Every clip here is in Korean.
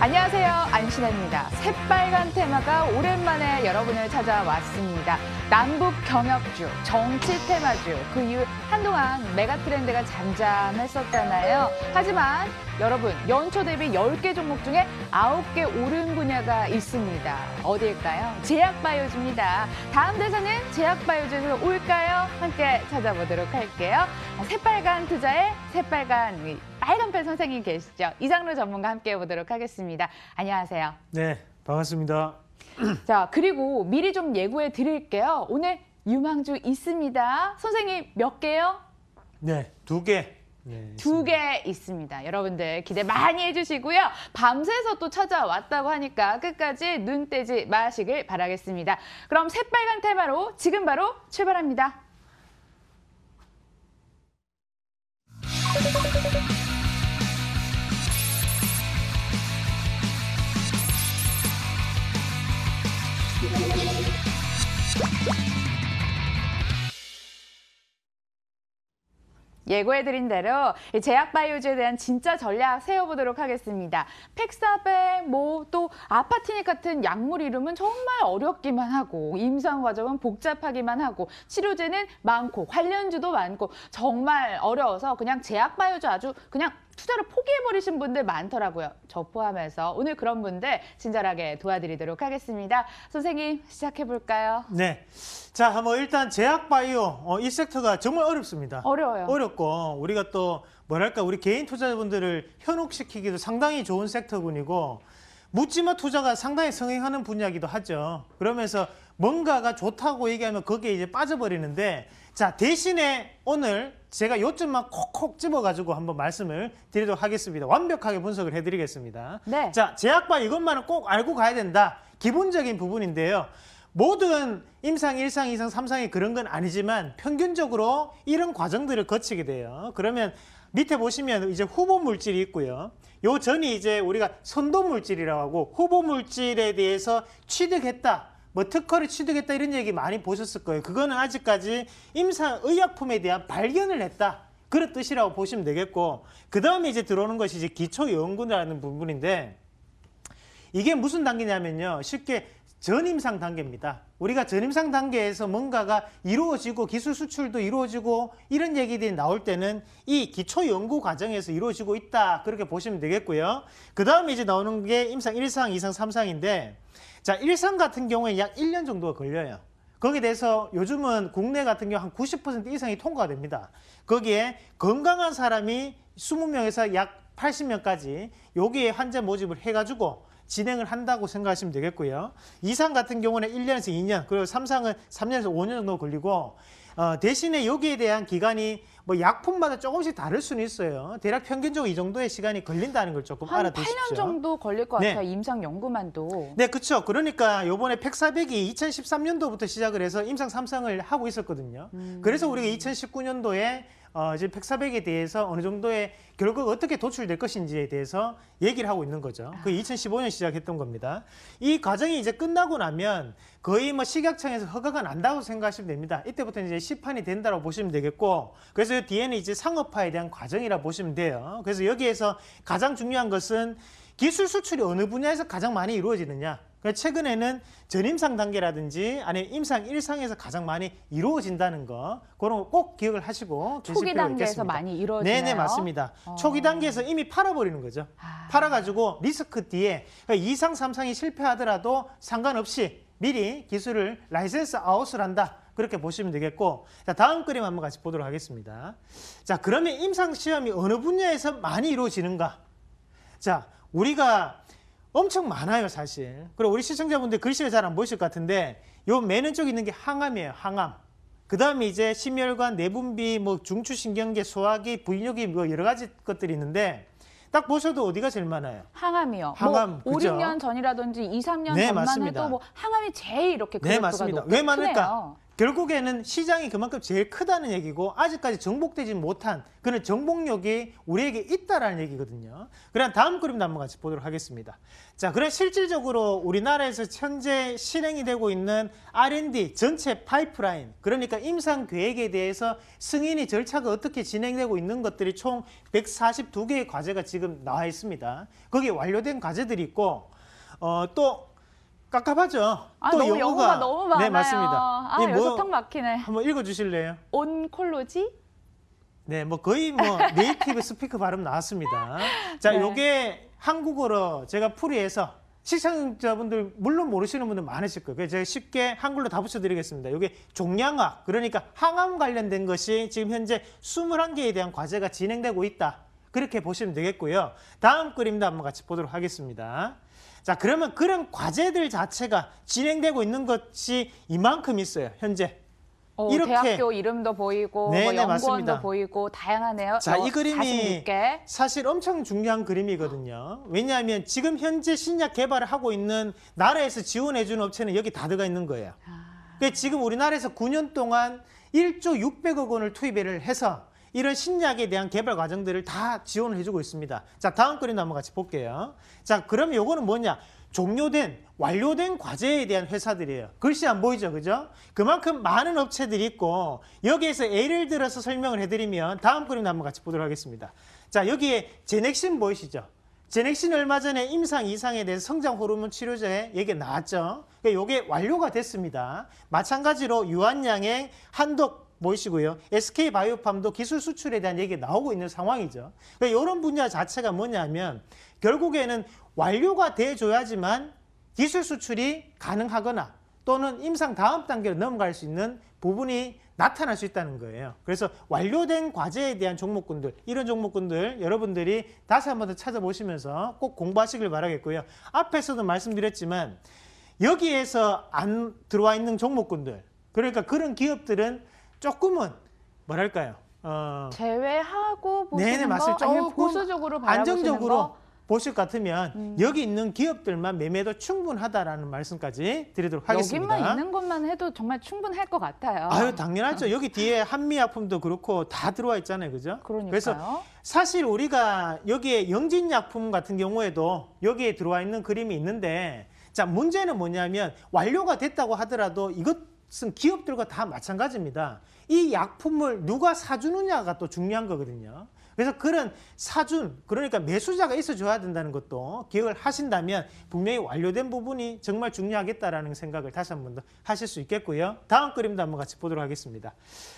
안녕하세요. 안신혜입니다. 새빨간 테마가 오랜만에 여러분을 찾아왔습니다. 남북 경협주, 정치 테마주. 그 이후 한동안 메가 트렌드가 잠잠했었잖아요. 하지만 여러분, 연초 대비 10개 종목 중에 9개 오른 분야가 있습니다. 어디일까요? 제약바이오주입니다. 다음 대사는 제약바이오주에서 올까요? 함께 찾아보도록 할게요. 새빨간 투자의 새빨간 빨간펜 선생님 계시죠? 이상로 전문가 함께 해보도록 하겠습니다. 안녕하세요. 네, 반갑습니다. 자, 그리고 미리 좀 예고해 드릴게요. 오늘 유망주 있습니다. 선생님 몇 개요? 네, 2개. 네, 2개 있습니다. 여러분들 기대 많이 해주시고요. 밤새서 또 찾아왔다고 하니까 끝까지 눈 떼지 마시길 바라겠습니다. 그럼 새빨간 테마로 지금 바로 출발합니다. 예고해드린 대로 제약바이오주에 대한 진짜 전략 세워보도록 하겠습니다. 팩사백, 또 아파티닉 같은 약물 이름은 정말 어렵기만 하고 임상 과정은 복잡하기만 하고 치료제는 많고 관련주도 많고 정말 어려워서 그냥 제약바이오주 아주 그냥 투자를 포기해버리신 분들 많더라고요. 저 포함해서 오늘 그런 분들 친절하게 도와드리도록 하겠습니다. 선생님 시작해볼까요? 네. 자, 일단 제약바이오 이 섹터가 정말 어렵습니다. 어려워요. 어렵고 우리가 또 뭐랄까 우리 개인 투자자분들을 현혹시키기도 상당히 좋은 섹터군이고 묻지마 투자가 상당히 성행하는 분야이기도 하죠. 그러면서 뭔가가 좋다고 얘기하면 거기에 이제 빠져버리는데 자, 대신에 오늘 제가 요점만 콕콕 집어가지고 한번 말씀을 드리도록 하겠습니다. 완벽하게 분석을 해드리겠습니다. 네. 자, 제약바 이것만은 꼭 알고 가야 된다. 기본적인 부분인데요. 모든 임상 1상, 2상, 3상이 그런 건 아니지만 평균적으로 이런 과정들을 거치게 돼요. 그러면 밑에 보시면 이제 후보 물질이 있고요. 요 전이 이제 우리가 선도 물질이라고 하고 후보 물질에 대해서 취득했다. 특허를 취득했다 이런 얘기 많이 보셨을 거예요. 그거는 아직까지 임상 의약품에 대한 발견을 했다. 그런 뜻이라고 보시면 되겠고 그 다음에 이제 들어오는 것이 이제 기초 연구라는 부분인데 이게 무슨 단계냐면요. 쉽게 전임상 단계입니다. 우리가 전임상 단계에서 뭔가가 이루어지고 기술 수출도 이루어지고 이런 얘기들이 나올 때는 이 기초 연구 과정에서 이루어지고 있다. 그렇게 보시면 되겠고요. 그 다음에 이제 나오는 게 임상 1상, 2상, 3상인데 자, 1상 같은 경우에 약 1년 정도가 걸려요. 거기에 대해서 요즘은 국내 같은 경우 한 90% 이상이 통과가 됩니다. 거기에 건강한 사람이 20명에서 약 80명까지 여기에 환자 모집을 해가지고 진행을 한다고 생각하시면 되겠고요. 2상 같은 경우는 1년에서 2년, 그리고 3상은 3년에서 5년 정도 걸리고 대신에 여기에 대한 기간이 약품마다 조금씩 다를 수는 있어요. 대략 평균적으로 이 정도의 시간이 걸린다는 걸 조금 알아두십시오. 한 8년 정도 걸릴 것 같아요. 임상 연구만도. 네, 그렇죠. 그러니까 요번에 팩사백이 2013년도부터 시작을 해서 임상 3상을 하고 있었거든요. 그래서 우리가 2019년도에 이제 팩사백에 대해서 어느 정도의 결과가 어떻게 도출될 것인지에 대해서 얘기를 하고 있는 거죠. 그 2015년 시작했던 겁니다. 이 과정이 이제 끝나고 나면 거의 식약청에서 허가가 난다고 생각하시면 됩니다. 이때부터 이제 시판이 된다고 보시면 되겠고, 그래서 뒤에는 이제 상업화에 대한 과정이라 보시면 돼요. 그래서 여기에서 가장 중요한 것은 기술 수출이 어느 분야에서 가장 많이 이루어지느냐. 최근에는 전임상 단계라든지 아니면 임상 1상에서 가장 많이 이루어진다는 거 그런 거 꼭 기억을 하시고 계실 초기 필요가 단계에서 있겠습니다. 많이 이루어지나요? 네네, 맞습니다. 초기 단계에서 이미 팔아버리는 거죠. 팔아가지고 리스크 뒤에 2상, 3상이 실패하더라도 상관없이 미리 기술을 라이센스 아웃을 한다. 그렇게 보시면 되겠고, 자, 다음 그림 한번 같이 보도록 하겠습니다. 자, 그러면 임상 시험이 어느 분야에서 많이 이루어지는가? 자, 우리가 엄청 많아요, 사실. 그리고 우리 시청자분들 글씨가 잘 안 보이실 것 같은데 요 맨 왼쪽에 있는 게 항암이에요, 항암. 그 다음에 이제 심혈관, 내분비, 중추신경계, 소화기, 부인육이 여러 가지 것들이 있는데 딱 보셔도 어디가 제일 많아요? 항암이요. 항암, 5, 그죠? 6년 전이라든지 2, 3년 네, 전만 맞습니다. 해도 항암이 제일 이렇게 네, 그래프가 맞습니다. 높게 왜 많을까? 크네요. 결국에는 시장이 그만큼 제일 크다는 얘기고 아직까지 정복되지 못한 그런 정복력이 우리에게 있다라는 얘기거든요. 그럼 다음 그림도 한번 같이 보도록 하겠습니다. 자, 그럼 실질적으로 우리나라에서 현재 실행이 되고 있는 R&D 전체 파이프라인, 그러니까 임상 계획에 대해서 승인이 절차가 어떻게 진행되고 있는 것들이 총 142개의 과제가 지금 나와 있습니다. 거기에 완료된 과제들이 있고 또 깝깝하죠. 또 너무 영어가 너무 많아요. 네, 맞습니다. 여기서 턱 막히네. 한번 읽어주실래요? 온콜로지? 네, 뭐 거의 뭐 네이티브 스피커 발음 나왔습니다. 자, 네. 요게 한국어로 제가 풀이해서 시청자분들 물론 모르시는 분들 많으실 거예요. 그래서 제가 쉽게 한글로 다 붙여드리겠습니다. 요게 종양학, 그러니까 항암 관련된 것이 지금 현재 21개에 대한 과제가 진행되고 있다. 그렇게 보시면 되겠고요. 다음 그림도 한번 같이 보도록 하겠습니다. 자, 그러면 그런 과제들 자체가 진행되고 있는 것이 이만큼 있어요, 현재. 이렇게 대학교 이름도 보이고 네네, 뭐 연구원도 맞습니다. 보이고 다양하네요. 자, 이 그림이 46개. 사실 엄청 중요한 그림이거든요. 왜냐하면 지금 현재 신약 개발을 하고 있는 나라에서 지원해주는 업체는 여기 다 들어가 있는 거예요. 그러니까 지금 우리나라에서 9년 동안 1조 600억 원을 투입을 해서 이런 신약에 대한 개발 과정들을 다 지원을 해주고 있습니다. 자, 다음 그림도 한번 같이 볼게요. 자, 그러면 요거는 뭐냐? 완료된 과제에 대한 회사들이에요. 글씨 안 보이죠, 그죠? 그만큼 많은 업체들이 있고 여기에서 예를 들어서 설명을 해드리면 다음 그림도 한번 같이 보도록 하겠습니다. 자, 여기에 제넥신 보이시죠? 제넥신 얼마 전에 임상 이상에 대해서 성장 호르몬 치료제 얘기 나왔죠? 그러니까 이게 완료가 됐습니다. 마찬가지로 유한양행, 한독 보이시고요. SK바이오팜도 기술 수출에 대한 얘기가 나오고 있는 상황이죠. 그러니까 이런 분야 자체가 뭐냐면 결국에는 완료가 돼줘야지만 기술 수출이 가능하거나 또는 임상 다음 단계로 넘어갈 수 있는 부분이 나타날 수 있다는 거예요. 그래서 완료된 과제에 대한 종목군들, 이런 종목군들 여러분들이 다시 한 번 더 찾아보시면서 꼭 공부하시길 바라겠고요. 앞에서도 말씀드렸지만 여기에서 안 들어와 있는 종목군들, 그러니까 그런 기업들은 조금은 뭐랄까요? 제외하고 보시는 네네, 거 맞습니다. 아니면 조금 보수적으로 바라보시는 안정적으로 거? 보실 것 같으면 여기 있는 기업들만 매매도 충분하다라는 말씀까지 드리도록 하겠습니다. 여기만 있는 것만 해도 정말 충분할 것 같아요. 아유, 당연하죠. 여기 뒤에 한미약품도 그렇고 다 들어와 있잖아요, 그죠? 그러니까요. 그래서 사실 우리가 여기에 영진약품 같은 경우에도 여기에 들어와 있는 그림이 있는데, 자, 문제는 뭐냐면 완료가 됐다고 하더라도 이것은 기업들과 다 마찬가지입니다. 이 약품을 누가 사주느냐가 또 중요한 거거든요. 그래서 그런 그러니까 매수자가 있어줘야 된다는 것도 기억을 하신다면 분명히 완료된 부분이 정말 중요하겠다라는 생각을 다시 한 번 더 하실 수 있겠고요. 다음 그림도 한번 같이 보도록 하겠습니다.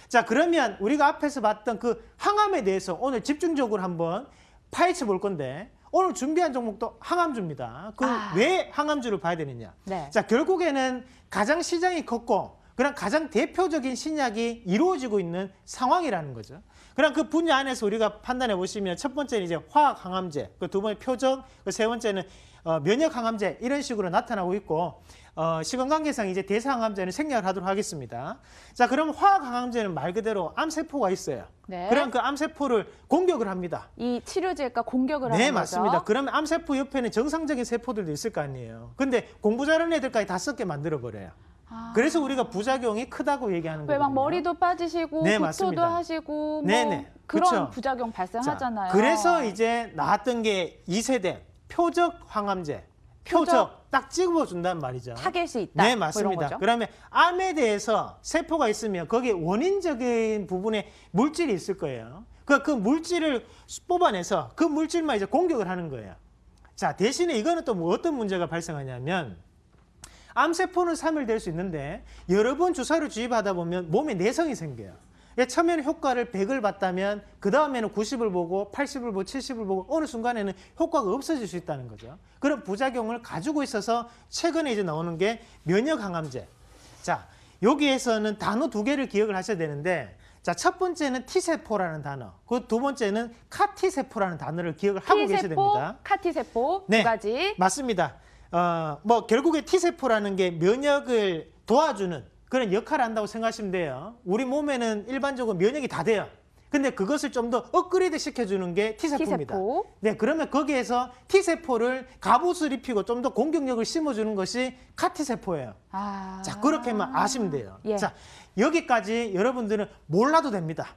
자, 그러면 우리가 앞에서 봤던 그 항암에 대해서 오늘 집중적으로 한번 파헤쳐 볼 건데, 오늘 준비한 종목도 항암주입니다. 왜 항암주를 봐야 되느냐? 네. 자, 결국에는 가장 시장이 컸고 그런 가장 대표적인 신약이 이루어지고 있는 상황이라는 거죠. 그럼 그 분야 안에서 우리가 판단해 보시면 첫 번째는 이제 화학 항암제, 그 두 번째 표적, 그 세 번째는 면역 항암제 이런 식으로 나타나고 있고 시간 관계상 이제 대사 항암제는 생략을 하도록 하겠습니다. 자, 그럼 화학 항암제는 말 그대로 암세포가 있어요. 네. 그럼 그 암세포를 공격을 합니다. 이 치료제가 공격을 네, 하는 거죠. 맞습니다. 그러면 암세포 옆에는 정상적인 세포들도 있을 거 아니에요. 근데 공부 잘하는 애들까지 다 썩게 만들어 버려요. 그래서 우리가 부작용이 크다고 얘기하는 거예요. 왜 막 머리도 빠지시고 네, 구토도 맞습니다. 하시고 뭐 네네, 그런 그렇죠. 부작용 발생하잖아요. 자, 그래서 이제 나왔던 게 2세대 표적 항암제. 표적 딱 찍어준단 말이죠. 타겟이 있다. 네, 뭐 이런 맞습니다. 거죠. 그러면 암에 대해서 세포가 있으면 거기에 원인적인 부분에 물질이 있을 거예요. 그 물질을 뽑아내서 그 물질만 이제 공격을 하는 거예요. 자, 대신에 이거는 또 뭐 어떤 문제가 발생하냐면 암세포는 사멸될 수 있는데 여러 번 주사를 주입하다 보면 몸에 내성이 생겨요. 처음에는 효과를 100을 봤다면 그 다음에는 90을 보고 80을 보고 70을 보고 어느 순간에는 효과가 없어질 수 있다는 거죠. 그런 부작용을 가지고 있어서 최근에 이제 나오는 게 면역 항암제. 자, 여기에서는 단어 두 개를 기억을 하셔야 되는데, 자, 첫 번째는 T세포라는 단어, 그 두 번째는 카티세포라는 단어를 기억을 하고 계셔야 됩니다. 카티세포 네, 두 가지. 맞습니다. 뭐 결국에 T세포라는 게 면역을 도와주는 그런 역할을 한다고 생각하시면 돼요. 우리 몸에는 일반적으로 면역이 다 돼요. 근데 그것을 좀 더 업그레이드 시켜주는 게 T세포입니다. T세포. 네, 그러면 거기에서 T세포를 갑옷을 입히고 좀 더 공격력을 심어주는 것이 CAR-T세포예요. 아. 자, 그렇게만 아시면 돼요. 예. 자, 여기까지 여러분들은 몰라도 됩니다.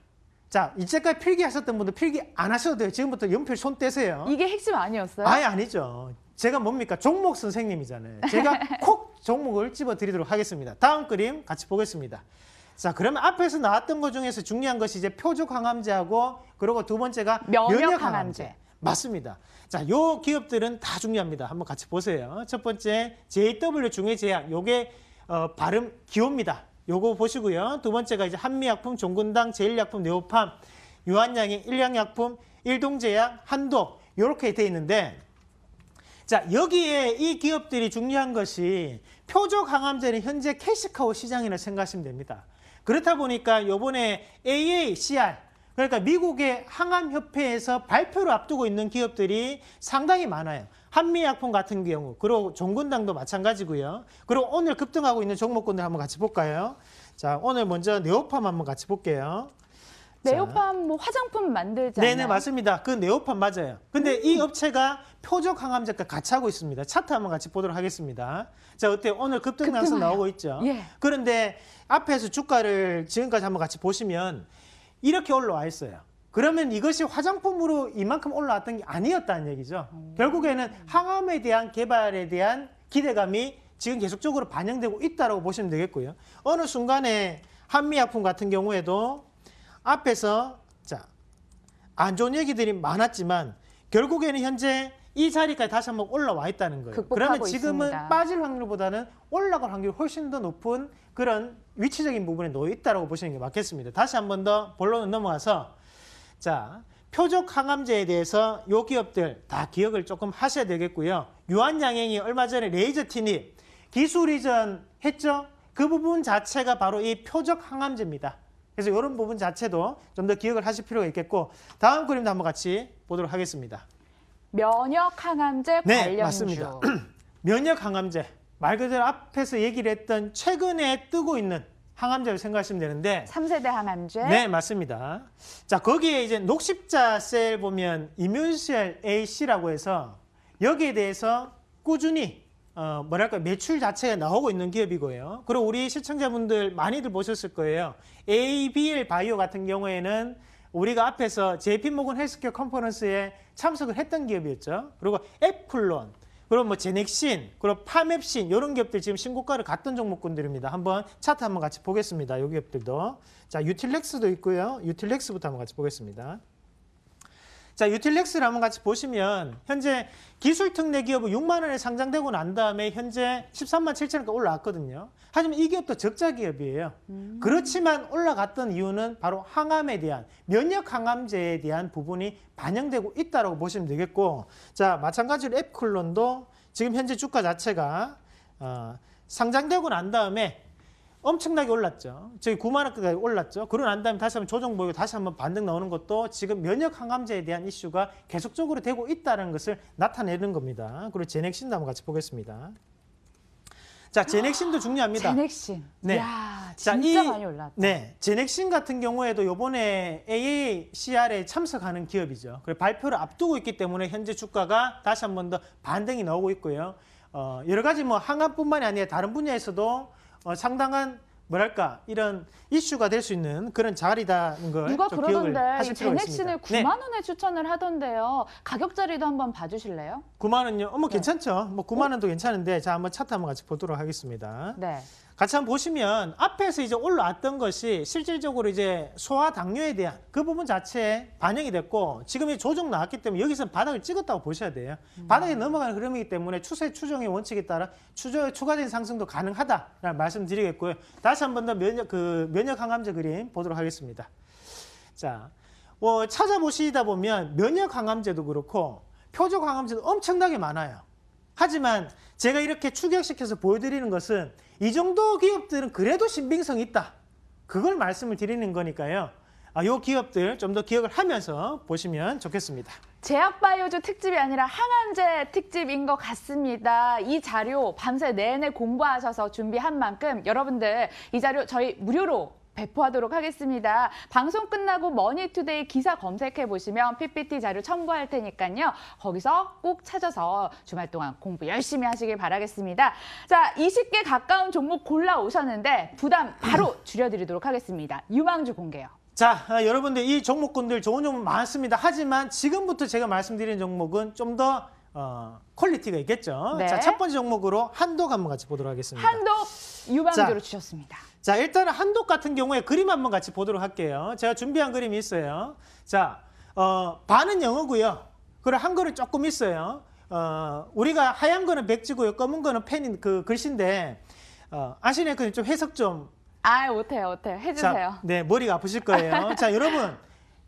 자, 이제까지 필기하셨던 분들 필기 안 하셔도 돼요. 지금부터 연필 손 떼세요. 이게 핵심 아니었어요? 아예 아니죠. 제가 뭡니까? 종목 선생님이잖아요. 제가 콕 종목을 집어드리도록 하겠습니다. 다음 그림 같이 보겠습니다. 자, 그러면 앞에서 나왔던 것 중에서 중요한 것이 이제 표적 항암제하고 그리고 두 번째가 면역 항암제. 맞습니다. 자, 요 기업들은 다 중요합니다. 한번 같이 보세요. 첫 번째 JW 중해제약, 요게 발음 기호입니다. 요거 보시고요. 두 번째가 이제 한미약품, 종근당, 제일약품, 네오팜, 유한양행, 일양약품, 일동제약, 한독 요렇게 돼 있는데, 자, 여기에 이 기업들이 중요한 것이 표적 항암제는 현재 캐시카우 시장이라 생각하시면 됩니다. 그렇다 보니까 요번에 AACR, 그러니까 미국의 항암협회에서 발표를 앞두고 있는 기업들이 상당히 많아요. 한미약품 같은 경우, 그리고 종근당도 마찬가지고요. 그리고 오늘 급등하고 있는 종목군들 한번 같이 볼까요? 자, 오늘 먼저 네오팜 한번 같이 볼게요. 네오팜 뭐 화장품 만들지 않나요? 네네, 맞습니다. 그 네오팜 맞아요. 근데 이 업체가 표적 항암제과 같이 하고 있습니다. 차트 한번 같이 보도록 하겠습니다. 자, 어때요? 오늘 급등 양상 나오고 있죠? 예. 그런데 앞에서 주가를 지금까지 한번 같이 보시면 이렇게 올라와 있어요. 그러면 이것이 화장품으로 이만큼 올라왔던 게 아니었다는 얘기죠. 결국에는 항암에 대한 개발에 대한 기대감이 지금 계속적으로 반영되고 있다고 보시면 되겠고요. 어느 순간에 한미약품 같은 경우에도 앞에서 자, 안 좋은 얘기들이 많았지만 결국에는 현재 이 자리까지 다시 한번 올라와 있다는 거예요. 그러면 지금은 있습니다. 빠질 확률보다는 올라갈 확률이 훨씬 더 높은 그런 위치적인 부분에 놓여 있다고 보시는 게 맞겠습니다. 다시 한번 더 본론으로 넘어가서, 자, 표적 항암제에 대해서 요 기업들 다 기억을 조금 하셔야 되겠고요. 유한양행이 얼마 전에 레이저 티닙 기술 이전 했죠? 그 부분 자체가 바로 이 표적 항암제입니다. 그래서 이런 부분 자체도 좀 더 기억을 하실 필요가 있겠고, 다음 그림도 한번 같이 보도록 하겠습니다. 면역 항암제 네, 관련주. 맞습니다. 면역 항암제, 말 그대로 앞에서 얘기를 했던 최근에 뜨고 있는 항암제를 생각하시면 되는데, 3세대 항암제. 네, 맞습니다. 자, 거기에 이제 녹십자 셀 보면 이뮨셀 A씨라고 해서 여기에 대해서 꾸준히 뭐랄까 매출 자체가 나오고 있는 기업이고요. 그리고 우리 시청자분들 많이들 보셨을 거예요. ABL 바이오 같은 경우에는 우리가 앞에서 JP모건 헬스케어 컨퍼런스에 참석을 했던 기업이었죠. 그리고 애플론, 그리고 뭐 제넥신, 그리고 파맵신 이런 기업들 지금 신고가를 갔던 종목군들입니다. 한번 차트 한번 같이 보겠습니다. 이 기업들도. 자, 유틸렉스도 있고요. 유틸렉스부터 한번 같이 보겠습니다. 자, 유틸렉스를 한번 같이 보시면 현재 기술 특례 기업은 6만 원에 상장되고 난 다음에 현재 13만 7천 원까지 올라왔거든요. 하지만 이 기업도 적자 기업이에요. 그렇지만 올라갔던 이유는 바로 항암에 대한, 면역 항암제에 대한 부분이 반영되고 있다고 보시면 되겠고, 자, 마찬가지로 앱클론도 지금 현재 주가 자체가 상장되고 난 다음에 엄청나게 올랐죠. 저희 9만 원까지 올랐죠. 그러고 난 다음에 다시 한번 조정 보이고 다시 한번 반등 나오는 것도 지금 면역 항암제에 대한 이슈가 계속적으로 되고 있다는 것을 나타내는 겁니다. 그리고 제넥신도 한번 같이 보겠습니다. 자, 제넥신도 중요합니다. 제넥신. 네. 야, 자, 진짜 많이 올랐다. 네, 제넥신 같은 경우에도 이번에 AACR에 참석하는 기업이죠. 그리고 발표를 앞두고 있기 때문에 현재 주가가 다시 한번 더 반등이 나오고 있고요. 여러 가지 뭐 항암뿐만이 아니라 다른 분야에서도 상당한 뭐랄까 이런 이슈가 될 수 있는 그런 자리다는 걸 누가 좀 기억을 그러던데 하실 이 필요가 제넥신을 있습니다. 9만 원에 추천을 하던데요. 가격 자리도 한번 봐주실래요? 9만 원요? 네. 괜찮죠. 뭐 9만 원도 괜찮은데 자, 한번 차트 한번 같이 보도록 하겠습니다. 네. 같이 한번 보시면 앞에서 이제 올라왔던 것이 실질적으로 이제 소화 당뇨에 대한 그 부분 자체에 반영이 됐고, 지금 이 조정 나왔기 때문에 여기서 바닥을 찍었다고 보셔야 돼요. 바닥에 넘어가는 흐름이기 때문에 추세 추정의 원칙에 따라 추가적인 상승도 가능하다라는 말씀드리겠고요. 다시 한번 더 면역 항암제 그림 보도록 하겠습니다. 자, 찾아보시다 보면 면역 항암제도 그렇고 표적 항암제도 엄청나게 많아요. 하지만 제가 이렇게 추격시켜서 보여드리는 것은 이 정도 기업들은 그래도 신빙성이 있다. 그걸 말씀을 드리는 거니까요. 이 기업들 좀 더 기억을 하면서 보시면 좋겠습니다. 제약바이오주 특집이 아니라 항암제 특집인 것 같습니다. 이 자료 밤새 내내 공부하셔서 준비한 만큼 여러분들 이 자료 저희 무료로 배포하도록 하겠습니다. 방송 끝나고 머니투데이 기사 검색해 보시면 PPT 자료 첨부할 테니까요. 거기서 꼭 찾아서 주말 동안 공부 열심히 하시길 바라겠습니다. 자, 20개 가까운 종목 골라 오셨는데 부담 바로 줄여드리도록 하겠습니다. 유망주 공개요. 자, 여러분들 이 종목군들 좋은 종목 많습니다. 하지만 지금부터 제가 말씀드리는 종목은 좀 더 퀄리티가 있겠죠. 네. 자, 첫 번째 종목으로 한독 한번 같이 보도록 하겠습니다. 한독 유망주로 자, 주셨습니다. 자, 일단은 한독 같은 경우에 그림 한번 같이 보도록 할게요. 제가 준비한 그림이 있어요. 자, 반은 영어고요. 그리고 한글은 조금 있어요. 우리가 하얀 거는 백지고요. 검은 거는 펜인 그 글씨인데 아시네? 그 좀 해석 좀. 아, 못해요. 해주세요. 자, 네, 머리가 아프실 거예요. 자, 여러분.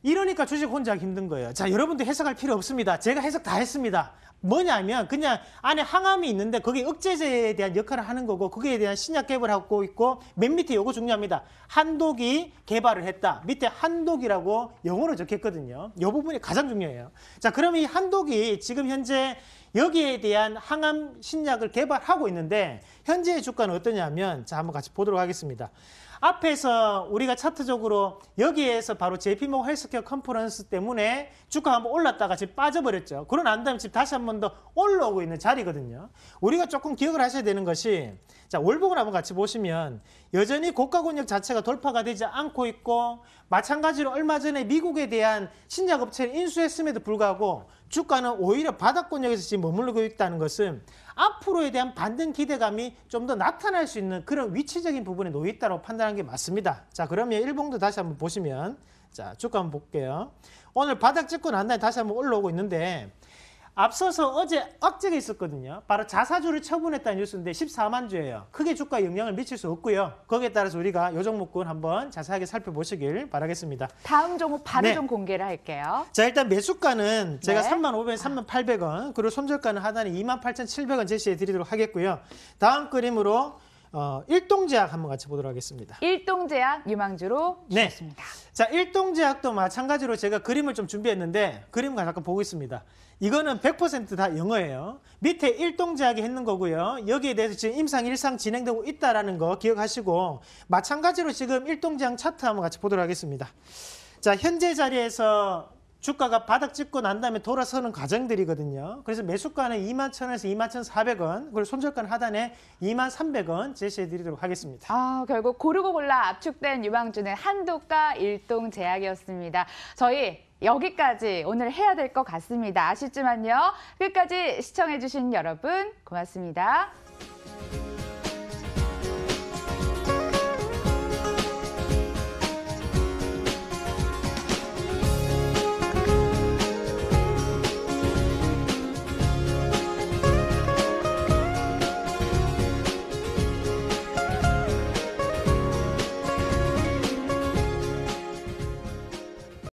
이러니까 주식 혼자 하기 힘든 거예요. 자, 여러분들 해석할 필요 없습니다. 제가 해석 다 했습니다. 뭐냐면 그냥 안에 항암이 있는데 거기 억제제에 대한 역할을 하는 거고 거기에 대한 신약 개발을 하고 있고 맨 밑에 요거 중요합니다. 한독이 개발을 했다. 밑에 한독이라고 영어로 적혔거든요. 이 부분이 가장 중요해요. 자, 그럼 이 한독이 지금 현재 여기에 대한 항암 신약을 개발하고 있는데 현재의 주가는 어떠냐면 자, 한번 같이 보도록 하겠습니다. 앞에서 우리가 차트적으로 여기에서 바로 JP모건 헬스케어 컨퍼런스 때문에 주가가 한번 올랐다가 지금 빠져버렸죠. 그러고 난 다음에 지금 다시 한 번 더 올라오고 있는 자리거든요. 우리가 조금 기억을 하셔야 되는 것이 자, 월봉을 한번 같이 보시면 여전히 고가 권역 자체가 돌파가 되지 않고 있고 마찬가지로 얼마 전에 미국에 대한 신약 업체를 인수했음에도 불구하고 주가는 오히려 바닥 권역에서 지금 머무르고 있다는 것은 앞으로에 대한 반등 기대감이 좀 더 나타날 수 있는 그런 위치적인 부분에 놓여 있다고 판단하는 게 맞습니다. 자, 그러면 일봉도 다시 한번 보시면 자, 주가 한번 볼게요. 오늘 바닥 찍고 난 다음에 다시 한번 올라오고 있는데 앞서서 어제 억제가 있었거든요. 바로 자사주를 처분했다는 뉴스인데 14만 주예요. 크게 주가에 영향을 미칠 수 없고요. 거기에 따라서 우리가 이 종목군 한번 자세하게 살펴보시길 바라겠습니다. 다음 종목 바로 네. 좀 공개를 할게요. 자, 일단 매수가는 제가 네. 3,500원, 3,800원, 그리고 손절가는 하단에 28,700원 제시해 드리도록 하겠고요. 다음 그림으로 일동제약 한번 같이 보도록 하겠습니다. 일동제약 유망주로 네. 주셨습니다. 자, 일동제약도 마찬가지로 제가 그림을 좀 준비했는데 그림을 잠깐 보고 있습니다. 이거는 100% 다 영어예요. 밑에 일동제약이 했는 거고요. 여기에 대해서 지금 임상 1상 진행되고 있다는 거 기억하시고 마찬가지로 지금 일동제약 차트 한번 같이 보도록 하겠습니다. 자, 현재 자리에서 주가가 바닥 찍고 난 다음에 돌아서는 과정들이거든요. 그래서 매수가는 21,000원에서 21,400원, 그리고 손절가는 하단에 21,300원 제시해 드리도록 하겠습니다. 아, 결국 고르고 골라 압축된 유망주는 한독과 일동제약이었습니다. 저희 여기까지 오늘 해야 될 것 같습니다. 아쉽지만요. 끝까지 시청해주신 여러분 고맙습니다.